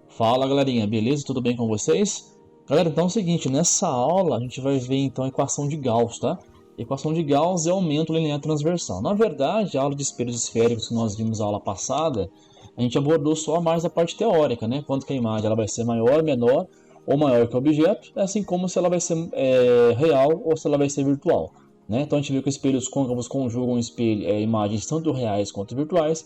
Fala galerinha, beleza? Tudo bem com vocês? Galera, então é o seguinte, nessa aula a gente vai ver então a equação de Gauss, tá? Equação de Gauss é aumento linear transversal. Na verdade, a aula de espelhos esféricos que nós vimos na aula passada, a gente abordou só mais a parte teórica, né? Quanto que a imagem ela vai ser maior, menor ou maior que o objeto, assim como se ela vai ser real ou se ela vai ser virtual. Né? Então a gente viu que espelhos côncavos conjugam imagens tanto reais quanto virtuais,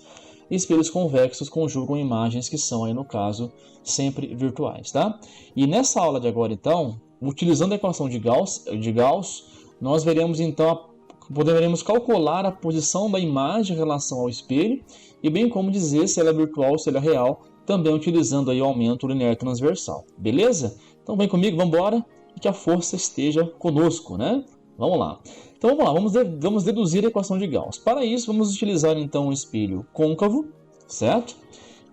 e espelhos convexos conjugam imagens que são, aí no caso, sempre virtuais. Tá? E nessa aula de agora, então, utilizando a equação de Gauss, nós veremos então poderemos calcular a posição da imagem em relação ao espelho e bem como dizer se ela é virtual ou se ela é real, também utilizando aí o aumento linear transversal. Beleza? Então vem comigo, vamos embora e que a força esteja conosco, né? Vamos lá. Então vamos lá, vamos deduzir a equação de Gauss. Para isso, vamos utilizar então um espelho côncavo, certo?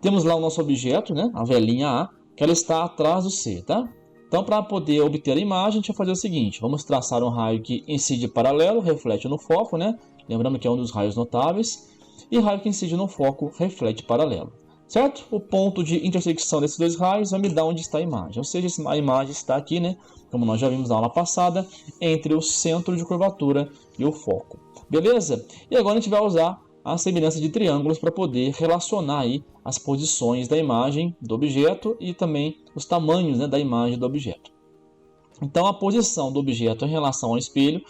Temos lá o nosso objeto, né? A velinha A, que ela está atrás do C, tá? Então, para poder obter a imagem, a gente vai fazer o seguinte: vamos traçar um raio que incide paralelo, reflete no foco, né? Lembrando que é um dos raios notáveis. E raio que incide no foco, reflete paralelo. Certo? O ponto de intersecção desses dois raios vai me dar onde está a imagem. Ou seja, a imagem está aqui, né? Como nós já vimos na aula passada, entre o centro de curvatura e o foco. Beleza? E agora a gente vai usar a semelhança de triângulos para poder relacionar aí as posições da imagem do objeto e também os tamanhos, né, da imagem do objeto. Então a posição do objeto em relação ao espelho,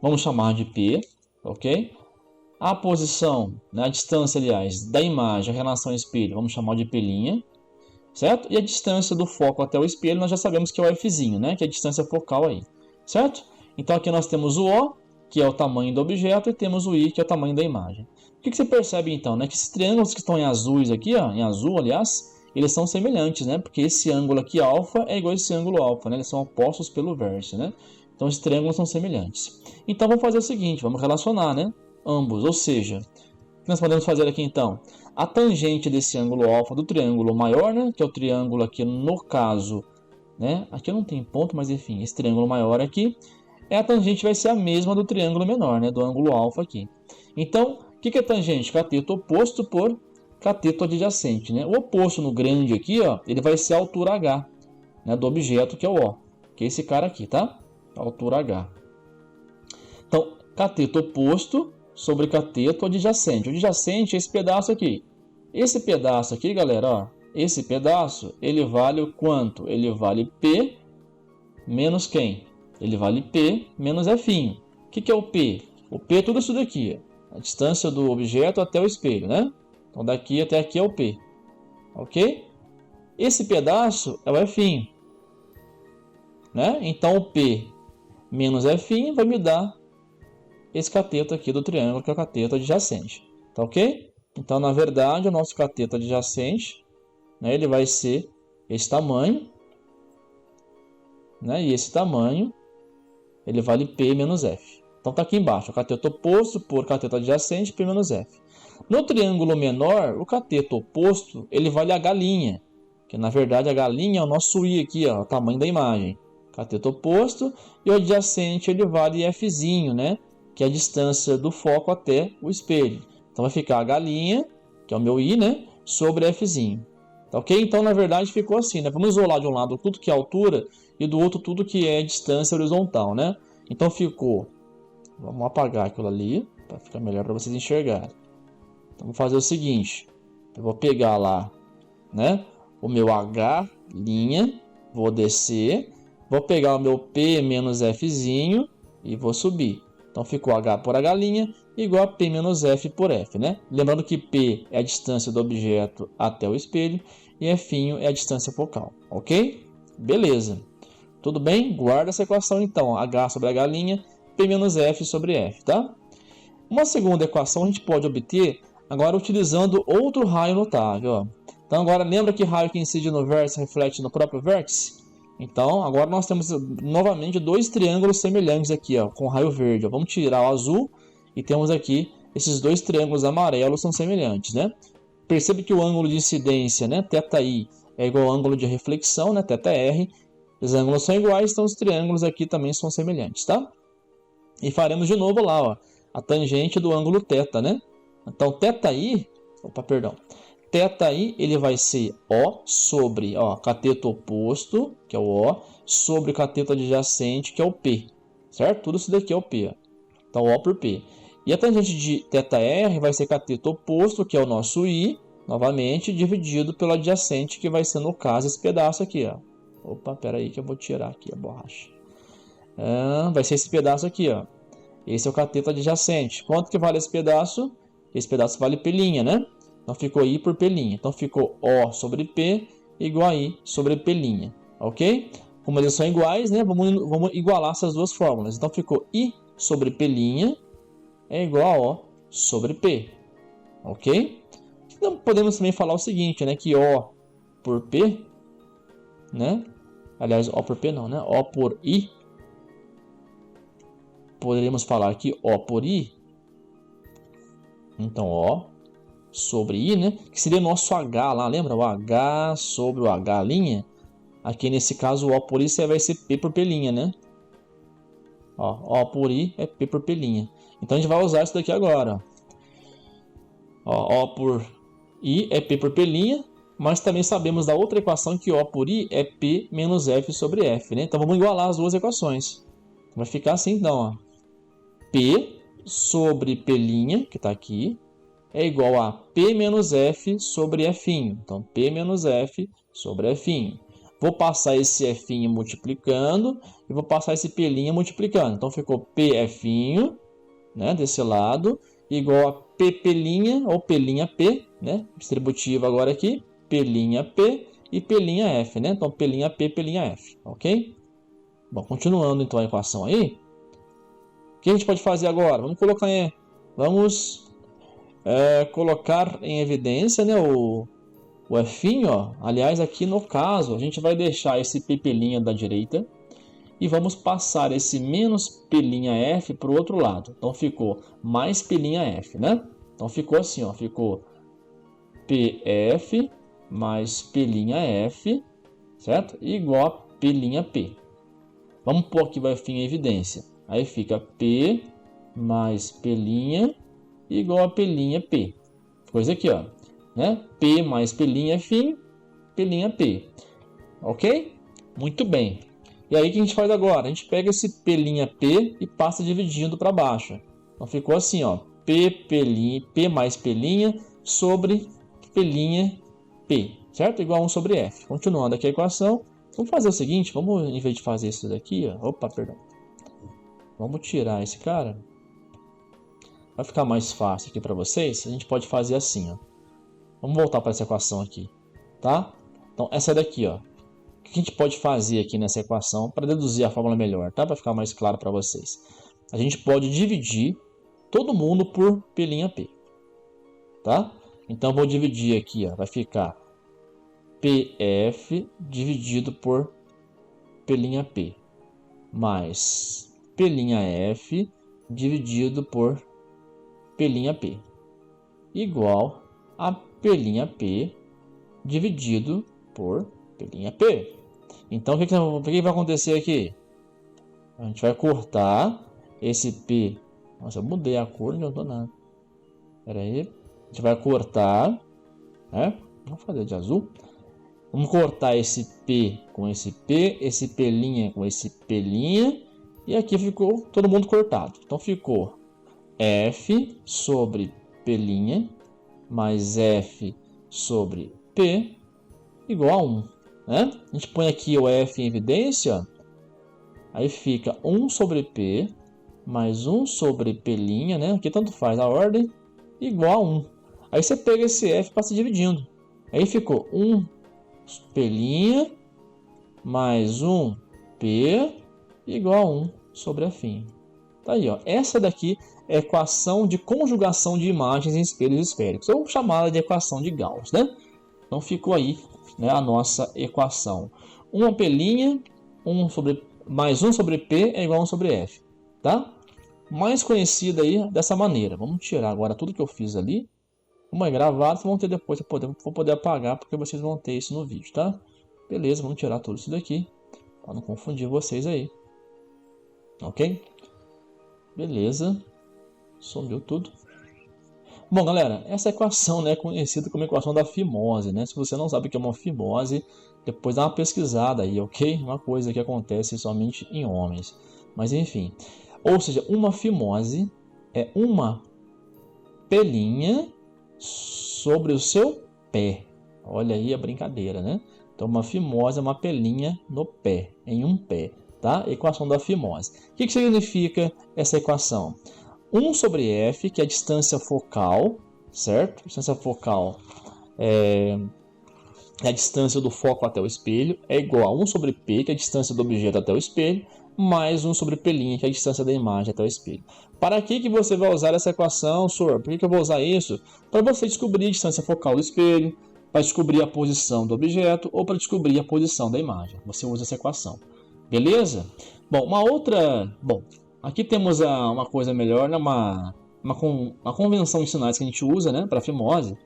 vamos chamar de P, ok? A posição, né, a distância, aliás, da imagem em relação ao espelho, vamos chamar de P', certo? E a distância do foco até o espelho, nós já sabemos que é o F'zinho, né, que é a distância focal aí, certo? Então aqui nós temos o O, que é o tamanho do objeto, e temos o I, que é o tamanho da imagem. O que você percebe então, né? Que esses triângulos que estão em azuis aqui, ó, em azul, aliás, eles são semelhantes, né? Porque esse ângulo aqui, alfa, é igual a esse ângulo alfa, né? Eles são opostos pelo vértice, né? Então os triângulos são semelhantes. Então vamos fazer o seguinte, vamos relacionar, né? Ambos, ou seja, o que nós podemos fazer aqui então? A tangente desse ângulo alfa do triângulo maior, né? Que é o triângulo aqui no caso, né? Aqui não tem ponto, mas enfim, esse triângulo maior aqui, a tangente vai ser a mesma do triângulo menor, né? Do ângulo alfa aqui. Então, o que é tangente? Cateto oposto por cateto adjacente, né? O oposto no grande aqui, ó, ele vai ser a altura H, né, do objeto, que é o O, que é esse cara aqui, tá? A altura H. Então, cateto oposto sobre cateto adjacente. O adjacente é esse pedaço aqui. Esse pedaço aqui, galera, ó, esse pedaço, ele vale o quanto? Ele vale P menos quem? Ele vale P menos F'. O que é o P? O P é tudo isso daqui, a distância do objeto até o espelho, né? Então daqui até aqui é o P, ok? Esse pedaço é o F', né? Então o P menos F' vai me dar esse cateto aqui do triângulo, que é o cateto adjacente, tá ok? Então na verdade o nosso cateto adjacente, né, ele vai ser esse tamanho, né? E esse tamanho ele vale P menos F. Então está aqui embaixo, o cateto oposto por cateto adjacente, P menos F. No triângulo menor, o cateto oposto ele vale H', que na verdade H' é o nosso I aqui, ó, o tamanho da imagem. Cateto oposto, e o adjacente ele vale F'zinho, né, que é a distância do foco até o espelho. Então vai ficar H', que é o meu I, né, sobre F'zinho. Tá ok? Então na verdade ficou assim, né? Vamos isolar de um lado tudo que é altura e do outro tudo que é distância horizontal, né? Então ficou, vamos apagar aquilo ali para ficar melhor para vocês enxergarem. Então vamos fazer o seguinte, eu vou pegar lá, né, o meu H', vou descer, vou pegar o meu P menos F'zinho e vou subir. Então ficou H por H' igual a P menos F por F, né? Lembrando que P é a distância do objeto até o espelho e F' é a distância focal, ok? Beleza. Tudo bem? Guarda essa equação então, H sobre H', P menos F sobre F, tá? Uma segunda equação a gente pode obter agora utilizando outro raio notável, ó. Então agora lembra que raio que incide no vértice reflete no próprio vértice? Então agora nós temos novamente dois triângulos semelhantes aqui, ó, com raio verde. Ó. Vamos tirar o azul e temos aqui esses dois triângulos amarelos são semelhantes, né? Percebe que o ângulo de incidência, né, θi, é igual ao ângulo de reflexão, né, θr. Os ângulos são iguais, então os triângulos aqui também são semelhantes, tá? E faremos de novo lá, ó, a tangente do ângulo θ, né? Então, θi, opa, perdão. θi, ele vai ser O sobre, ó, cateto oposto, que é o O, sobre cateto adjacente, que é o P. Certo? Tudo isso daqui é o P. Ó. Então, O por P. E a tangente de θr vai ser cateto oposto, que é o nosso I, novamente, dividido pelo adjacente, que vai ser, no caso, esse pedaço aqui. Ó. Opa, pera aí que eu vou tirar aqui a borracha. Vai ser esse pedaço aqui, ó. Esse é o cateto adjacente. Quanto que vale esse pedaço? Esse pedaço vale P', né? Então ficou I por P'. Então ficou O sobre P igual a I sobre P'. Ok? Como eles são iguais, né? Vamos igualar essas duas fórmulas. Então ficou I sobre P' é igual a O sobre P. Ok? Então podemos também falar o seguinte, né? Que O por P, né? Aliás, O por P não, né? O por I. Poderíamos falar que O por I. Então, O sobre I, né? Que seria o nosso H lá, lembra? O H sobre o H'. Aqui nesse caso, o O por I vai ser P por P', né? Ó, O por I é P por P'. Então, a gente vai usar isso daqui agora. Ó, O por I é P por P', mas também sabemos da outra equação que O por I é P menos F sobre F, né? Então, vamos igualar as duas equações. Vai ficar assim, então, ó. P sobre P', que está aqui, é igual a P menos F sobre F'. Então, P menos F sobre F'. Vou passar esse F' multiplicando e vou passar esse P' multiplicando. Então, ficou PF', né, desse lado, igual a PP' ou P', né, distributivo agora aqui, P' e P', né? Então, P', P', ok? Bom, continuando então a equação aí, o que a gente pode fazer agora? Vamos colocar em evidência, né, o F', ó. Aliás, aqui no caso, a gente vai deixar esse P' da direita e vamos passar esse menos P', para o outro lado. Então ficou mais P', né? Então ficou assim, ó, ficou PF mais P', certo? Igual a P'. Vamos pôr aqui o F' em evidência. Aí fica P mais P' igual a P'. Ficou isso aqui, ó. Né? P mais P' é fim, P' P. Ok? Muito bem. E aí o que a gente faz agora? A gente pega esse P' P e passa dividindo para baixo. Então ficou assim, ó. P mais P' sobre P' P. Certo? Igual a 1 sobre F. Continuando aqui a equação. Vamos fazer o seguinte. Vamos, em vez de fazer isso daqui, ó. Opa, perdão. Vamos tirar esse cara. Vai ficar mais fácil aqui para vocês. A gente pode fazer assim, ó. Vamos voltar para essa equação aqui, tá? Então, essa daqui, ó. O que a gente pode fazer aqui nessa equação para deduzir a fórmula melhor, tá? Para ficar mais claro para vocês. A gente pode dividir todo mundo por P', tá? Então, vou dividir aqui, ó. Vai ficar PF dividido por P' mais P', dividido por P' igual a P' dividido por P'. Então, o que vai acontecer aqui? A gente vai cortar esse P. Nossa, eu mudei a cor, não estou nada. Espera aí. A gente vai cortar, né? Vamos fazer de azul. Vamos cortar esse P com esse P com esse P'. E aqui ficou todo mundo cortado. Então, ficou F sobre P' mais F sobre P igual a 1. Né? A gente põe aqui o F em evidência, aí fica 1 sobre P mais 1 sobre P', né? Aqui tanto faz a ordem, igual a 1. Aí você pega esse F e passa dividindo. Aí ficou 1 P' mais 1 P igual a 1 sobre F'. Tá aí, ó. Essa daqui é a equação de conjugação de imagens em espelhos esféricos, ou chamada de equação de Gauss, né? Então ficou aí, né, a nossa equação. Uma P', mais 1 sobre P é igual a 1 sobre F. Tá? Mais conhecida aí dessa maneira. Vamos tirar agora tudo que eu fiz ali. Como é gravado, vocês vão ter depois, vou poder apagar, porque vocês vão ter isso no vídeo, tá? Beleza, vamos tirar tudo isso daqui, para não confundir vocês aí. Ok? Beleza. Sumiu tudo. Bom, galera, essa equação, né, é conhecida como equação da fimose, né? Se você não sabe o que é uma fimose, depois dá uma pesquisada aí, ok? Uma coisa que acontece somente em homens. Mas enfim, ou seja, uma fimose é uma pelinha sobre o seu pé. Olha aí a brincadeira, né? Então, uma fimose é uma pelinha no pé, em um pé, tá? Equação da fimose. O que significa essa equação? 1 sobre f, que é a distância focal, certo? A distância focal é a distância do foco até o espelho, é igual a 1 sobre p, que é a distância do objeto até o espelho, mais 1 sobre p', que é a distância da imagem até o espelho. Para que você vai usar essa equação, senhor? Por que eu vou usar isso? Para você descobrir a distância focal do espelho, para descobrir a posição do objeto ou para descobrir a posição da imagem. Você usa essa equação. Beleza? Bom, aqui temos uma coisa melhor, né? uma convenção de sinais que a gente usa, né, para fimose,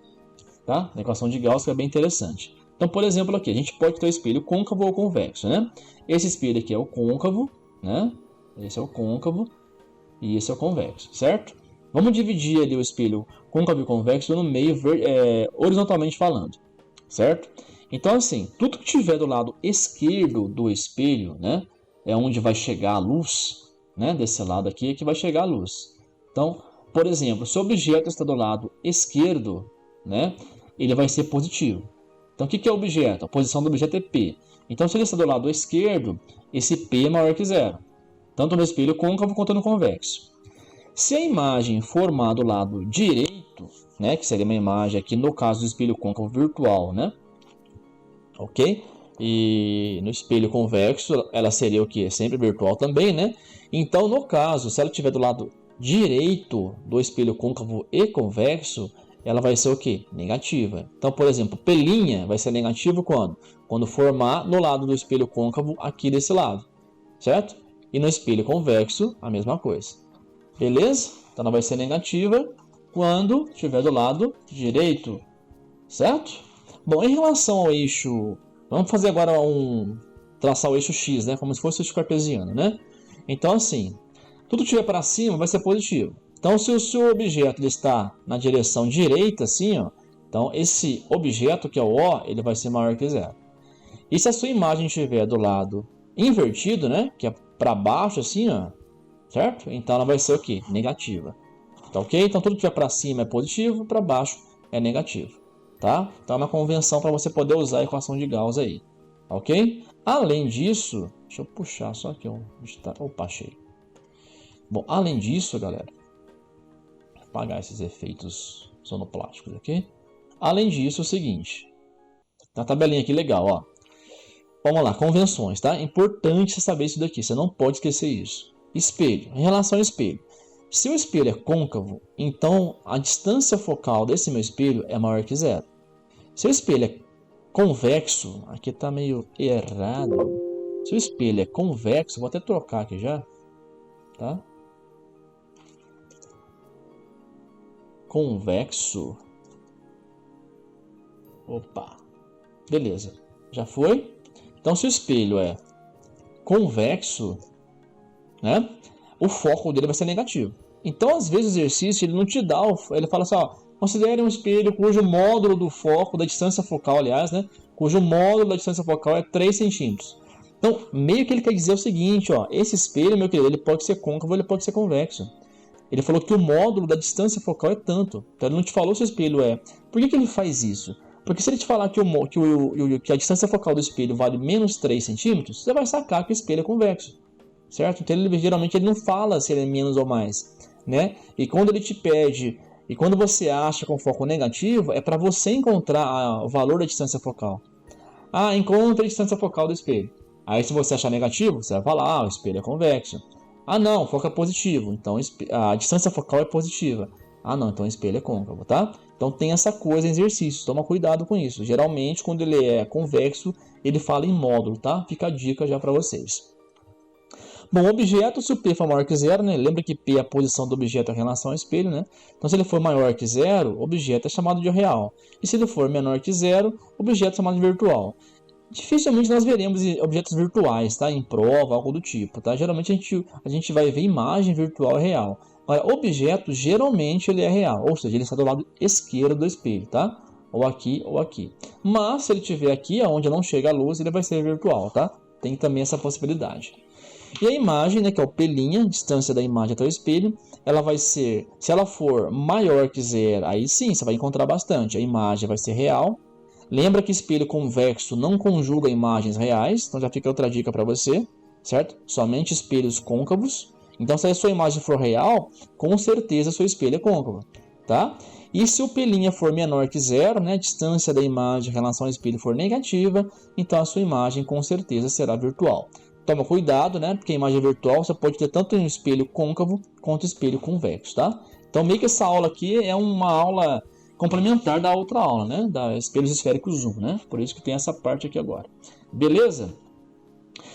tá? A equação de Gauss, que é bem interessante. Então, por exemplo, aqui a gente pode ter o espelho côncavo ou convexo, né? Esse espelho aqui é o côncavo, né? Esse é o côncavo e esse é o convexo, certo? Vamos dividir ali o espelho côncavo e convexo no meio, horizontalmente falando, certo? Então, assim, tudo que tiver do lado esquerdo do espelho, né, é onde vai chegar a luz, né? Desse lado aqui é que vai chegar a luz. Então, por exemplo, se o objeto está do lado esquerdo, né, ele vai ser positivo. Então, o que é o objeto? A posição do objeto é P. Então, se ele está do lado esquerdo, esse P é maior que zero, tanto no espelho côncavo quanto no convexo. Se a imagem formar do lado direito, né, que seria uma imagem aqui no caso do espelho côncavo virtual, né, ok? E no espelho convexo ela seria o que? Sempre virtual também, né? Então, no caso, se ela estiver do lado direito do espelho côncavo e convexo, ela vai ser o que? Negativa. Então, por exemplo, pelinha vai ser negativo quando? Quando formar no lado do espelho côncavo aqui desse lado, certo? E no espelho convexo, a mesma coisa. Beleza? Então, ela vai ser negativa quando estiver do lado direito, certo? Bom, em relação ao eixo, vamos fazer agora traçar o eixo X, né? Como se fosse o eixo cartesiano, né? Então, assim, tudo que estiver para cima vai ser positivo. Então, se o seu objeto ele está na direção direita, assim, ó, então esse objeto, que é o O, ele vai ser maior que zero. E se a sua imagem estiver do lado invertido, né, que é para baixo, assim, ó, certo? Então ela vai ser o quê? Negativa. Tá ok? Então tudo que estiver para cima é positivo, para baixo é negativo. Tá? Então é uma convenção para você poder usar a equação de Gauss aí. Ok? Além disso, deixa eu puxar só aqui. Opa, achei. Bom, além disso, galera, apagar esses efeitos sonoplásticos aqui. Além disso, é o seguinte. Tá a tabelinha aqui legal, ó. Vamos lá, convenções, tá? Importante você saber isso daqui, você não pode esquecer isso. Espelho, em relação ao espelho. Se o espelho é côncavo, então a distância focal desse meu espelho é maior que zero. Se o espelho é convexo, aqui tá meio errado. Se o espelho é convexo, vou até trocar aqui já, tá? Convexo. Opa. Beleza. Já foi? Então, se o espelho é convexo, né, o foco dele vai ser negativo. Então, às vezes, o exercício ele não te dá, ele fala assim, ó, considere um espelho cujo módulo do foco, da distância focal, aliás, né, cujo módulo da distância focal é 3 centímetros. Então, meio que ele quer dizer o seguinte, ó, esse espelho, meu querido, ele pode ser côncavo, ele pode ser convexo. Ele falou que o módulo da distância focal é tanto. Então, ele não te falou se o espelho é. Por que ele faz isso? Porque se ele te falar que a distância focal do espelho vale menos 3 centímetros, você vai sacar que o espelho é convexo. Certo? Então, geralmente ele não fala se ele é menos ou mais, né? E quando ele te pede, e quando você acha com foco negativo, é para você encontrar o valor da distância focal. Ah, encontra a distância focal do espelho. Aí, se você achar negativo, você vai falar, o espelho é convexo. Ah, não, o foco é positivo, então a distância focal é positiva. Ah, não, então o espelho é côncavo, tá? Então tem essa coisa em exercícios, toma cuidado com isso. Geralmente, quando ele é convexo, ele fala em módulo, tá? Fica a dica já para vocês. Bom, objeto, se o P for maior que zero, né? Lembra que P é a posição do objeto em relação ao espelho, né? Então, se ele for maior que zero, o objeto é chamado de real. E se ele for menor que zero, o objeto é chamado de virtual. Dificilmente nós veremos objetos virtuais, tá? Em prova, algo do tipo, tá? Geralmente a gente vai ver imagem virtual e real. Olha, objeto geralmente ele é real, ou seja, ele está do lado esquerdo do espelho, tá? Ou aqui ou aqui. Mas se ele estiver aqui, onde não chega a luz, ele vai ser virtual, tá? Tem também essa possibilidade. E a imagem, né, que é o P', distância da imagem até o espelho, ela vai ser, se ela for maior que zero, aí sim, você vai encontrar bastante. A imagem vai ser real. Lembra que espelho convexo não conjuga imagens reais, então já fica outra dica para você, certo? Somente espelhos côncavos. Então, se a sua imagem for real, com certeza seu espelho é côncavo, tá? E se o P' for menor que zero, né, a distância da imagem em relação ao espelho for negativa, então a sua imagem com certeza será virtual. Toma cuidado, né, porque a imagem virtual você pode ter tanto um espelho côncavo quanto um espelho convexo, tá? Então, meio que essa aula aqui é uma aula complementar da outra aula, né, da espelhos esféricos zoom, né? Por isso que tem essa parte aqui agora. Beleza?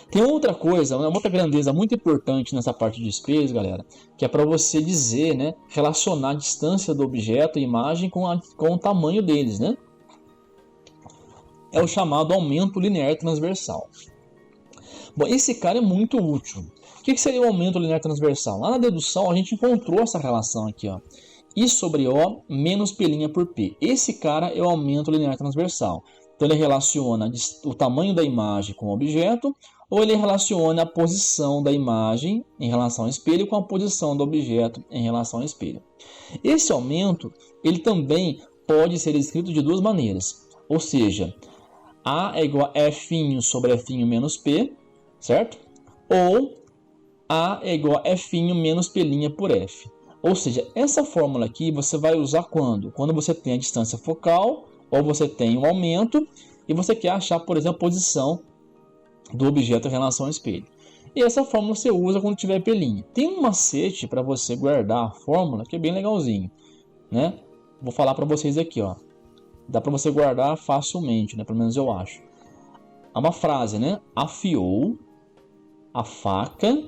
Tem outra coisa, uma outra grandeza muito importante nessa parte de espelhos, galera, que é para você dizer, né, relacionar a distância do objeto e imagem com o tamanho deles, né? É o chamado aumento linear transversal. Bom, esse cara é muito útil. O que seria o aumento linear transversal? Lá na dedução a gente encontrou essa relação aqui, ó. I sobre O menos P' por P. Esse cara é o aumento linear transversal. Então ele relaciona o tamanho da imagem com o objeto, ou ele relaciona a posição da imagem em relação ao espelho com a posição do objeto em relação ao espelho. Esse aumento ele também pode ser escrito de duas maneiras. Ou seja, A é igual a F' sobre F' menos P, certo? Ou A é igual a F' menos P' por F. Ou seja, essa fórmula aqui você vai usar quando? Quando você tem a distância focal, ou você tem um aumento, e você quer achar, por exemplo, a posição do objeto em relação ao espelho. E essa fórmula você usa quando tiver P'. Tem um macete para você guardar a fórmula que é bem legalzinho, né? Vou falar para vocês aqui, ó. Dá para você guardar facilmente, né? Pelo menos eu acho. É uma frase, né? Afiou a faca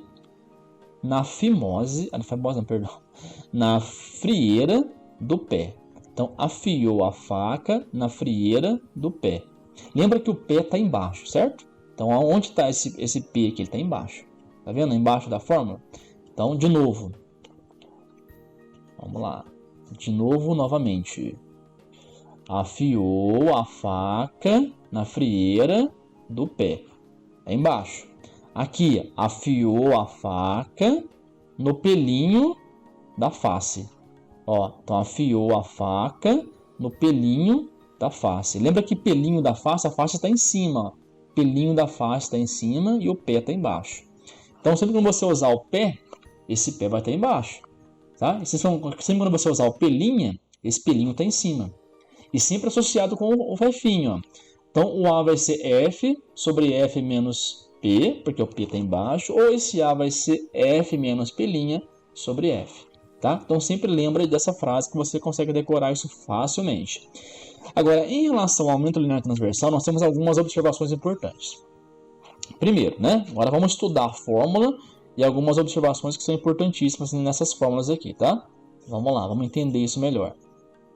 na fimose, não, perdão, na frieira do pé. Então, afiou a faca na frieira do pé. Lembra que o pé está embaixo, certo? Então, onde está esse P aqui? Ele está embaixo. Tá vendo? Embaixo da fórmula. Então, de novo. Vamos lá. De novo, novamente. Afiou a faca na frieira do pé. É embaixo. Aqui, afiou a faca no pelinho da face. Ó, então afiou a faca no pelinho da face. Lembra que pelinho da face, a face está em cima. Ó. Pelinho da face está em cima e o pé está embaixo. Então, sempre que você usar o pé, esse pé vai estar embaixo. Tá? Sempre quando você usar o pelinho, esse pelinho está em cima. E sempre associado com o F'. Ó. Então, o A vai ser F sobre F menos P, porque o P está embaixo. Ou esse A vai ser F menos P' sobre F. Tá? Então, sempre lembra dessa frase que você consegue decorar isso facilmente. Agora, em relação ao aumento linear transversal, nós temos algumas observações importantes. Primeiro, né? Agora vamos estudar a fórmula e algumas observações que são importantíssimas nessas fórmulas aqui, tá? Vamos lá, vamos entender isso melhor.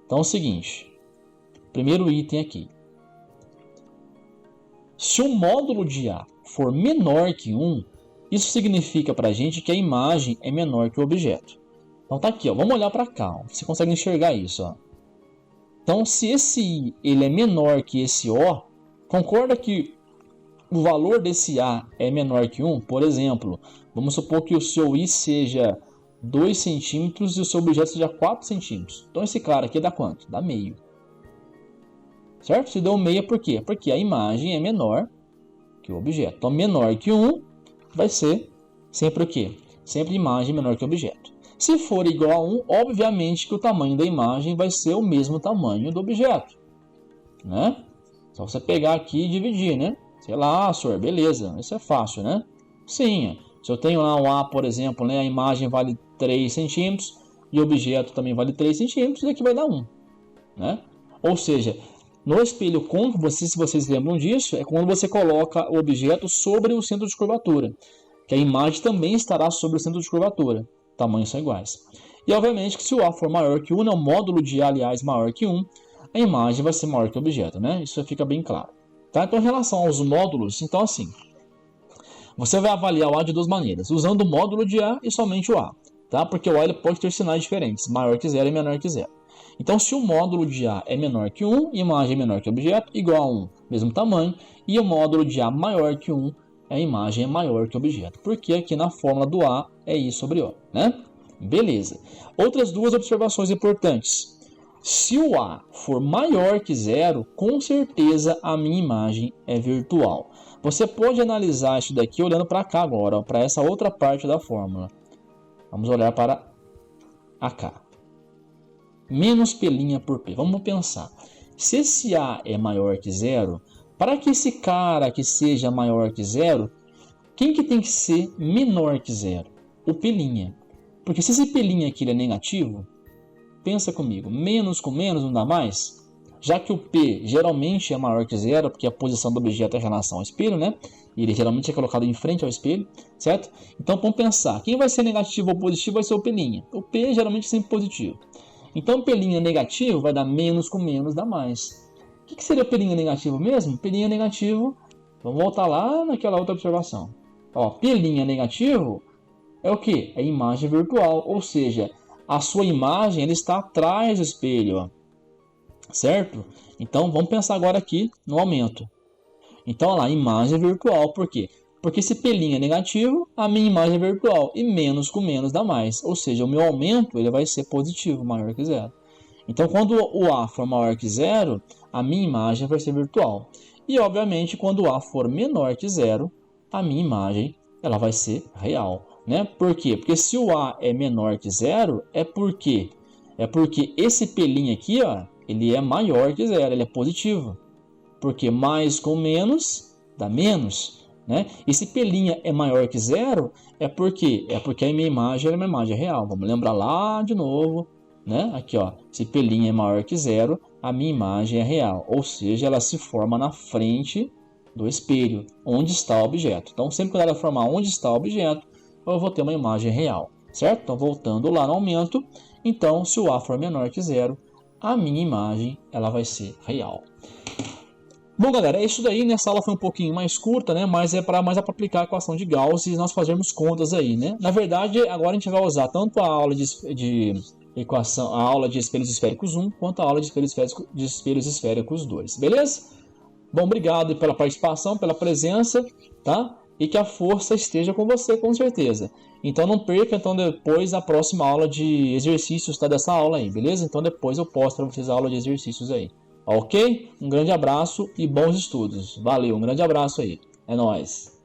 Então é o seguinte, primeiro item aqui. Se o módulo de A for menor que 1, isso significa para a gente que a imagem é menor que o objeto. Então tá aqui, ó, vamos olhar para cá, ó, você consegue enxergar isso. Ó. Então se esse I ele é menor que esse O, concorda que o valor desse A é menor que 1? Por exemplo, vamos supor que o seu I seja 2 centímetros e o seu objeto seja 4 centímetros. Então esse cara aqui dá quanto? Dá meio. Certo? Se deu meio por quê? Porque a imagem é menor que o objeto. Então menor que 1 vai ser sempre o quê? Sempre imagem menor que o objeto. Se for igual a 1, obviamente que o tamanho da imagem vai ser o mesmo tamanho do objeto. Né? Só você pegar aqui e dividir, né? Sei lá, senhor, beleza, isso é fácil, né? Sim, se eu tenho lá um A, por exemplo, né, a imagem vale 3 centímetros e o objeto também vale 3 centímetros, aqui vai dar 1. Né? Ou seja, no espelho côncavo, se vocês lembram disso, é quando você coloca o objeto sobre o centro de curvatura, que a imagem também estará sobre o centro de curvatura, tamanhos são iguais. E obviamente que se o A for maior que 1, né, o módulo de A, aliás, maior que 1, a imagem vai ser maior que o objeto, né? Isso fica bem claro. Tá? Então, em relação aos módulos, então assim, você vai avaliar o A de duas maneiras, usando o módulo de A e somente o A. tá? Porque o A ele pode ter sinais diferentes, maior que 0 e menor que 0. Então, se o módulo de A é menor que 1, imagem é menor que objeto, igual a 1, mesmo tamanho, e o módulo de A maior que 1, a imagem é maior que objeto, porque aqui na fórmula do A é I sobre O, né? Beleza. Outras duas observações importantes. Se o A for maior que 0, com certeza a minha imagem é virtual. Você pode analisar isso daqui olhando para cá agora, para essa outra parte da fórmula. Vamos olhar para AK. Menos P' por P. Vamos pensar. Se esse A é maior que 0, para que esse cara aqui seja maior que 0, quem que tem que ser menor que 0? O P'. Porque se esse P' aqui ele é negativo, pensa comigo, menos com menos não dá mais? Já que o P geralmente é maior que 0, porque a posição do objeto é em relação ao espelho, né? E ele geralmente é colocado em frente ao espelho, certo? Então vamos pensar, quem vai ser negativo ou positivo vai ser o P'. O P geralmente é sempre positivo. Então o P' negativo vai dar menos com menos, dá mais. O que seria o P' negativo mesmo? P' negativo, vamos voltar lá naquela outra observação. Ó, P' negativo é o que? É imagem virtual, ou seja, a sua imagem ela está atrás do espelho, ó. Certo? Então vamos pensar agora aqui no aumento. Então olha lá, imagem virtual, por quê? Porque esse P' é negativo, a minha imagem é virtual, e menos com menos dá mais, ou seja, o meu aumento ele vai ser positivo, maior que 0. Então quando o A for maior que 0, a minha imagem vai ser virtual. E obviamente quando o A for menor que 0, a minha imagem ela vai ser real. Né? Por quê? Porque se o A é menor que 0, é porque esse P' aqui, ó, ele é maior que 0, ele é positivo. Porque mais com menos dá menos. Né? E se P' é maior que 0, é porque a minha imagem é uma imagem real. Vamos lembrar lá de novo. Né? Aqui, ó, se P' é maior que 0, a minha imagem é real. Ou seja, ela se forma na frente do espelho, onde está o objeto. Então, sempre que ela formar onde está o objeto, eu vou ter uma imagem real, certo? Então, voltando lá no aumento, então, se o A for menor que 0, a minha imagem ela vai ser real. Bom, galera, é isso daí. Nessa aula foi um pouquinho mais curta, né? Mas é para aplicar a equação de Gauss e nós fazermos contas aí, né? Na verdade, agora a gente vai usar tanto a aula de equação, a aula de espelhos esféricos 1, quanto a aula de espelhos esféricos 2, beleza? Bom, obrigado pela participação, pela presença, tá? E que a força esteja com você, com certeza. Então não perca então depois a próxima aula de exercícios, tá? Dessa aula aí, beleza? Então depois eu posto para vocês a aula de exercícios aí. Ok? Um grande abraço e bons estudos. Valeu, um grande abraço aí. É nóis.